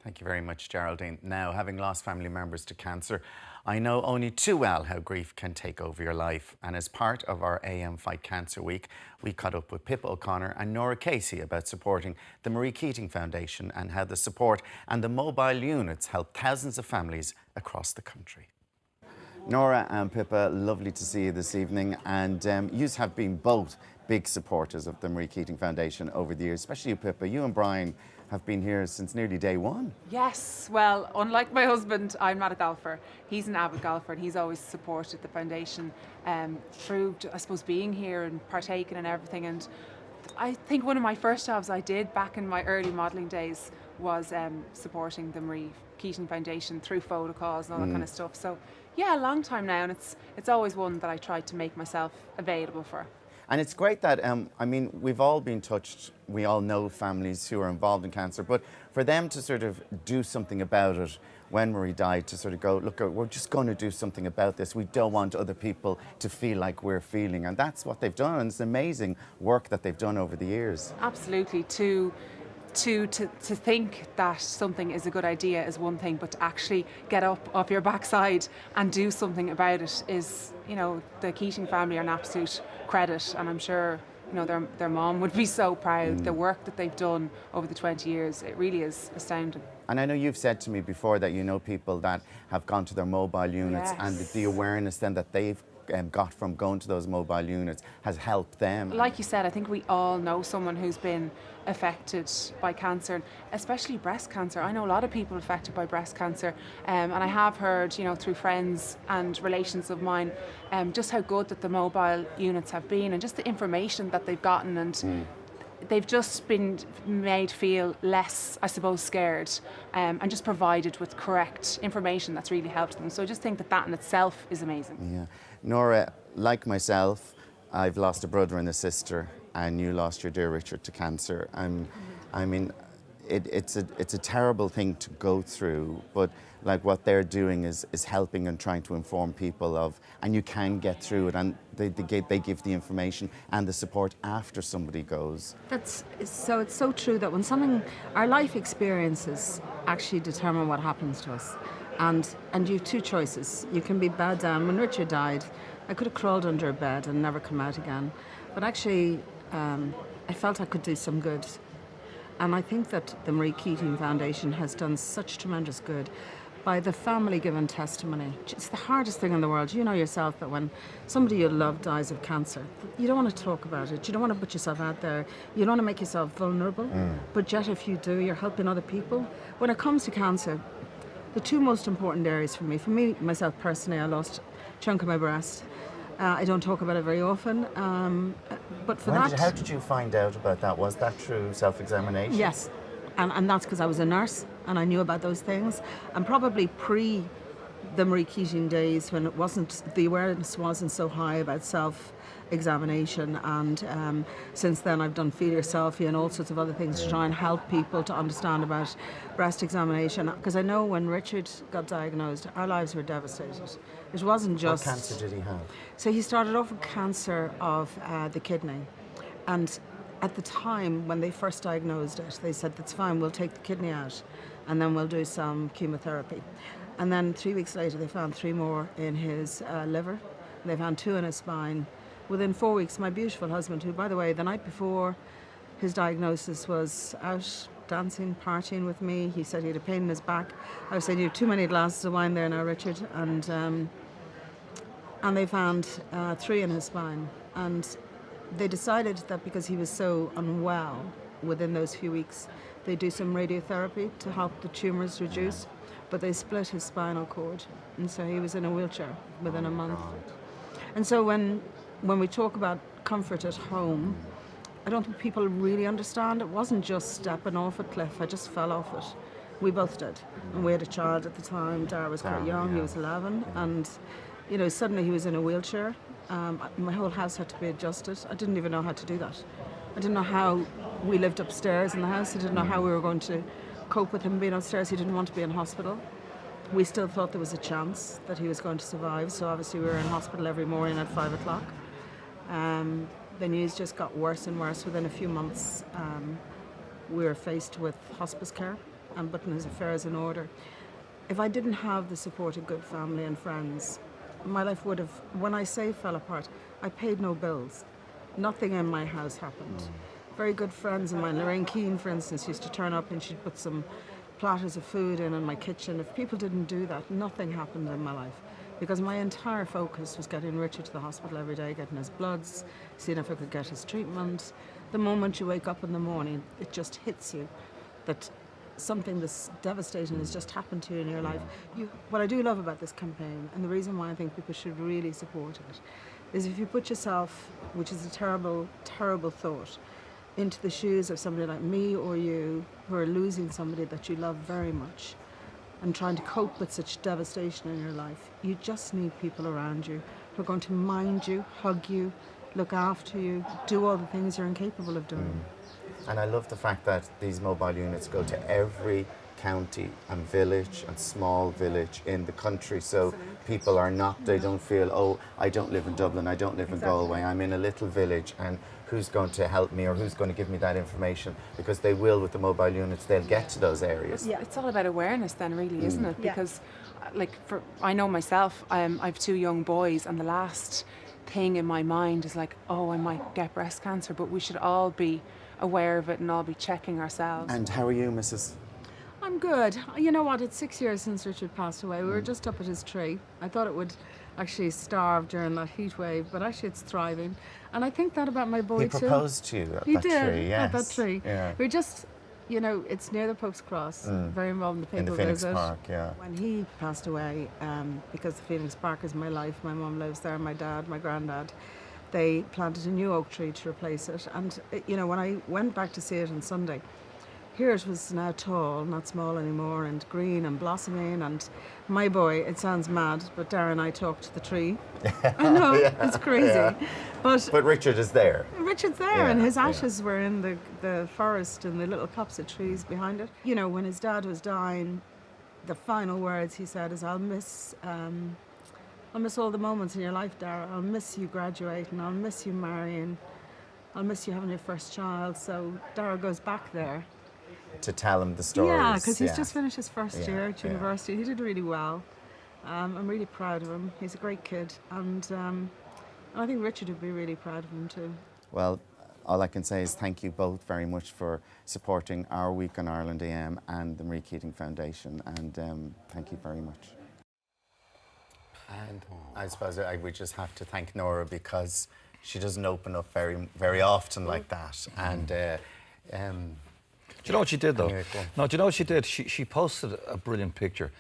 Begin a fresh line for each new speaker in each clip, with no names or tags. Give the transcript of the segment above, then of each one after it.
Thank you very much, Geraldine. Now, having lost family members to cancer, I know only too well how grief can take over your life. And as part of our AM Fight Cancer Week, we caught up with Pippa O'Connor and Norah Casey about supporting the Marie Keating Foundation and how the support and the mobile units help thousands of families across the country. Norah and Pippa, lovely to see you this evening. And you have been both big supporters of the Marie Keating Foundation over the years, especially you, Pippa. You and Brian have been here since nearly day one.
Yes, well, unlike my husband, I'm not a golfer. He's an avid golfer and he's always supported the foundation through, I suppose, being here and partaking and everything. And I think one of my first jobs I did back in my early modelling days was supporting the Marie Keating Foundation through photo calls and all that kind of stuff. So yeah, a long time now, and it's always one that I try to make myself available for.
And it's great that, I mean, we've all been touched. We all know families who are involved in cancer, but for them to sort of do something about it when Marie died, to sort of go, look, we're just going to do something about this. We don't want other people to feel like we're feeling. And that's what they've done. And it's amazing work that they've done over the years.
Absolutely. To think that something is a good idea is one thing, but to actually get up off your backside and do something about it is, you know, the Keating family are an absolute credit, and I'm sure, you know, their mom would be so proud. The work that they've done over the 20 years, it really is astounding.
And I know you've said to me before that you know people that have gone to their mobile units,
Yes.
and the awareness then that they've got from going to those mobile units has helped them.
Like you said, I think we all know someone who's been affected by cancer, especially breast cancer. I know a lot of people affected by breast cancer, and I have heard, you know, through friends and relations of mine, just how good that the mobile units have been, and just the information that they've gotten, and they've just been made feel less, I suppose, scared, and just provided with correct information that's really helped them. So I just think that in itself is amazing.
Yeah. Norah, like myself, I've lost a brother and a sister, and you lost your dear Richard to cancer. And I mean, it's a terrible thing to go through, but like what they're doing is helping and trying to inform people of, and you can get through it, and they give the information and the support after somebody goes.
It's so true that when something, our life experiences actually determine what happens to us. And you have two choices. You can be bowed down. When Richard died, I could have crawled under a bed and never come out again. But actually, I felt I could do some good. And I think that the Marie Keating Foundation has done such tremendous good by the family giving testimony. It's the hardest thing in the world. You know yourself that when somebody you love dies of cancer, you don't want to talk about it. You don't want to put yourself out there. You don't want to make yourself vulnerable. But yet if you do, you're helping other people. When it comes to cancer, the two most important areas for me, myself personally, I lost a chunk of my breast. I don't talk about it very often, but for
How did you find out about that? Was that through self-examination?
Yes, and that's because I was a nurse and I knew about those things. And probably pre the Marie Keating days, when the awareness wasn't so high about self-examination, and since then I've done Feel Yourselfie and all sorts of other things to try and help people to understand about breast examination. Because I know when Richard got diagnosed, our lives were devastated. It wasn't just...
What cancer did he have?
So he started off with cancer of the kidney, and at the time when they first diagnosed it, they said, that's fine, we'll take the kidney out and then we'll do some chemotherapy. And then 3 weeks later they found 3 more in his liver, and they found 2 in his spine. Within 4 weeks, my beautiful husband, who, by the way, the night before his diagnosis was out dancing, partying with me. He said he had a pain in his back. I was saying, you have too many glasses of wine there now, Richard. And they found 3 in his spine. And they decided that because he was so unwell within those few weeks, they do some radiotherapy to help the tumours reduce. But they split his spinal cord, and so he was in a wheelchair within a month. And so when we talk about comfort at home, I don't think people really understand. It wasn't just stepping off a cliff. I just fell off it. We both did. And we had a child at the time. Dara was quite young. He was 11. And, you know, suddenly he was in a wheelchair. My whole house had to be adjusted. I didn't even know how to do that. I didn't know how we lived upstairs in the house. I didn't know how we were going to cope with him being upstairs. He didn't want to be in hospital. We still thought there was a chance that he was going to survive. So obviously we were in hospital every morning at 5 o'clock. The news just got worse and worse. Within a few months, we were faced with hospice care. and putting his affairs in order. If I didn't have the support of good family and friends, my life would have, when I say fell apart, I paid no bills. Nothing in my house happened. Very good friends of mine, Marie Keating, for instance, used to turn up and she'd put some platters of food in my kitchen. If people didn't do that, nothing happened in my life. Because my entire focus was getting Richard to the hospital every day, getting his bloods, seeing if I could get his treatment. The moment you wake up in the morning, it just hits you that something this devastating has just happened to you in your life. What I do love about this campaign, and the reason why I think people should really support it, is if you put yourself, which is a terrible, terrible thought, into the shoes of somebody like me or you who are losing somebody that you love very much and trying to cope with such devastation in your life, you just need people around you who are going to mind you, hug you, look after you, do all the things you're incapable of doing.
And I love the fact that these mobile units go to every county and village and small village in the country, so people are not, they don't feel, oh, I don't live in Dublin, I don't live in Galway, I'm in a little village, and who's going to help me or who's going to give me that information? Because they will, with the mobile units, they'll get to those areas.
Yeah, it's all about awareness then, really, isn't it? Because I know myself, I have 2 young boys, and the last thing in my mind is like, oh, I might get breast cancer, but we should all be aware of it and all be checking ourselves.
And how are you, Mrs.?
I'm good. You know what? It's 6 years since Richard passed away. We were just up at his tree. I thought it would actually starve during that heat wave, but actually it's thriving. And I think that about my boy
He
too.
proposed to you at
He
that
did,
tree, yes.
at that tree.
Yeah.
We're just, you know, it's near the Pope's Cross, very involved in the
In
papal
the Phoenix
visit.
Park, yeah.
When he passed away, because the Phoenix Park is my life, my mum lives there, my dad, my granddad, they planted a new oak tree to replace it. And, you know, when I went back to see it on Sunday, here it was now tall, not small anymore, and green and blossoming. And my boy, it sounds mad, but Darren and I talked to the tree. I know, it's crazy.
Yeah.
But
Richard is there.
Richard's there, and his ashes were in the forest and the little copse of trees behind it. You know, when his dad was dying, the final words he said is, I'll miss all the moments in your life, Dara. I'll miss you graduating, I'll miss you marrying, I'll miss you having your first child. So Dara goes back there.
To tell him the stories.
Yeah, because he's just finished his first year at
yeah.
university. He did really well. I'm really proud of him. He's a great kid, and I think Richard would be really proud of him too.
Well, all I can say is thank you both very much for supporting our Week on Ireland AM and the Marie Keating Foundation, and thank you very much. And I suppose we just have to thank Norah, because she doesn't open up very, very often like that. And
do you know what she did, though? No, do you know what she did? She posted a brilliant picture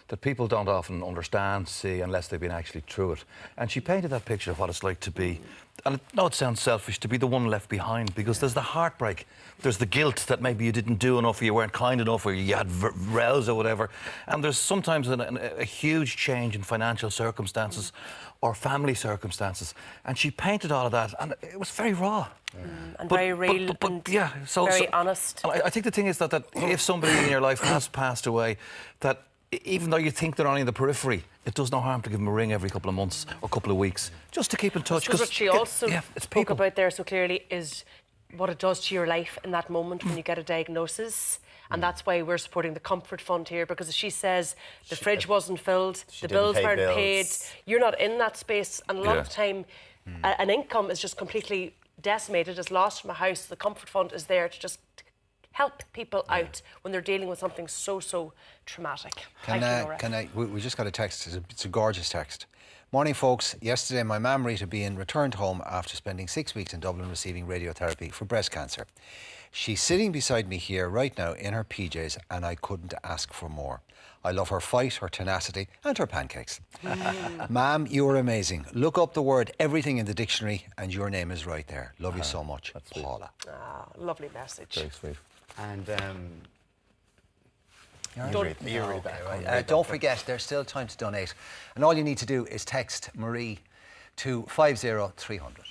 that people don't often understand, see, unless they've been actually through it. And she painted that picture of what it's like to be, and no, it sounds selfish, to be the one left behind, because there's the heartbreak, there's the guilt that maybe you didn't do enough, or you weren't kind enough, or you had rows or whatever. And there's sometimes a huge change in financial circumstances or family circumstances. And she painted all of that, and it was very raw.
And very real and very honest.
I think the thing is that if somebody in your life has passed away, that even though you think they're only in the periphery, it does no harm to give them a ring every couple of months or couple of weeks, just to keep in touch.
Because what she also spoke
people.
about there so clearly is what it does to your life in that moment when you get a diagnosis. And that's why we're supporting the Comfort Fund here, because as she says, the fridge wasn't filled, the bills weren't paid, you're not in that space, and a lot of the time an income is just completely decimated, is lost from a house. The Comfort Fund is there to just help people out when they're dealing with something so traumatic. Thank you, Norah.
We just got a text. It's a gorgeous text. Morning, folks. Yesterday, my mum, Rita Bean, returned home after spending 6 weeks in Dublin receiving radiotherapy for breast cancer. She's sitting beside me here right now in her PJs, and I couldn't ask for more. I love her fight, her tenacity, and her pancakes. Ma'am, you are amazing. Look up the word everything in the dictionary, and your name is right there. Love you so much, Paula.
Lovely message.
Very sweet.
And
don't forget, there's still time to donate. And all you need to do is text Marie to 50300.